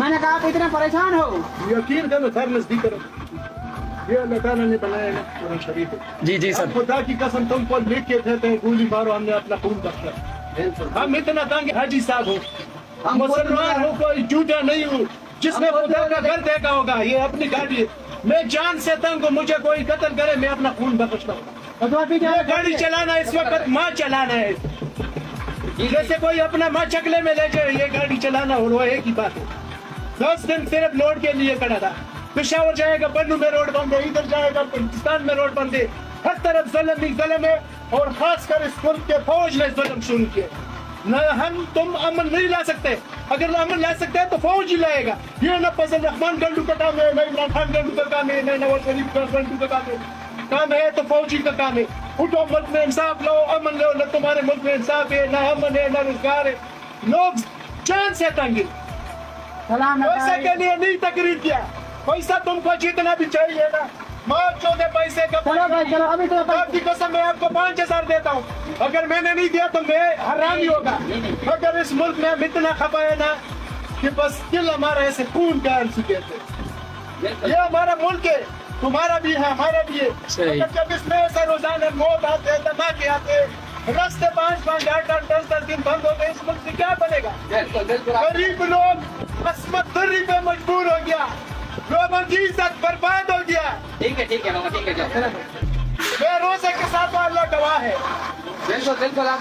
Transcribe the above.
میں نے کہا آپ اتنے پریشان ہو. یقین کرو سر نزدیک کرو. یہ اللہ تعالیٰ نے بنایا ہے قرآن شریف. جی جی سر. خدا کی قسم تم کو لکھ کے کہتے ہیں گولی مارو, ہم نے اپنا خون بخشا. ہم اتنا تنگ حاجی صاحب ہو, ہم مسلمان ہو, کوئی جھوٹا نہیں ہوں. جس نے خدا کا گھر دیکھا ہوگا یہ اپنی گاڑی ہے. میں جان سے تنگ ہوں, مجھے کوئی قتل کرے میں اپنا خون بخشتا ہوں. یہ گاڑی چلانا اس وقت ماں چلانا ہے. جیسے کوئی اپنا ماں چکلے میں لے جائے, یہ گاڑی چلانا اور وہ ایک ہی بات ہے. 10 دن صرف لوڈ کے لیے کھڑا تھا. پشاور جائے گا بنو میں روڈ بند ہے, ادھر جائے گا پاکستان میں روڈ بند ہے. ہر طرف ظلم ہی ظلم ہے, اور خاص کر اس ملک کے فوج نے ظلم شروع کیا. نہ ہم تم امن نہیں لا سکتے. اگر امن لا سکتے ہیں تو فوج ہی لائے گا. یہ نہ فضل الرحمان گنڈو کا کام ہے, نہ عمران خان گنڈو کا کام ہے, نہ نواز شریف گنڈو کا کام ہے. کام ہے تو فوجی کا کام ہے. اٹھو ملک میں انصاف لاؤ, امن لاؤ. نہ تمہارے ملک میں انصاف ہے, نہ امن ہے, نہ روزگار ہے. لوگ چین سے تنگ ہیں. پیسے کے لیے نہیں تقریر کیا. پیسہ تم کو جتنا بھی چاہیے نا, ماں چودے پیسے کا. آپ کی قسم میں آپ کو 5000 دیتا ہوں. اگر میں نے نہیں دیا تو میں حرامی ہوگا. اگر اس ملک میں ہم اتنا خفا ہے نا کہ بس دل ہمارا ایسے خون کا آنسو کہتے ہیں. یہ ہمارا ملک ہے, تمہارا بھی ہے, ہمارا بھی ہے. جب اس میں ایسا روزانہ موت آتے, دھماکے آتے, راستے 5-5, 8-8, 10-10 دن بند ہوتے, اس ملک سے کیا بنے گا؟ غریب لوگ عصمت دری پہ مجبور ہو گیا, لوگوں کی عزت برباد ہو گیا. ٹھیک ہے ٹھیک ہے بابا, ٹھیک ہے. بے روزے کے ساتھ اللہ گواہ ہے. بالکل بالکل آپ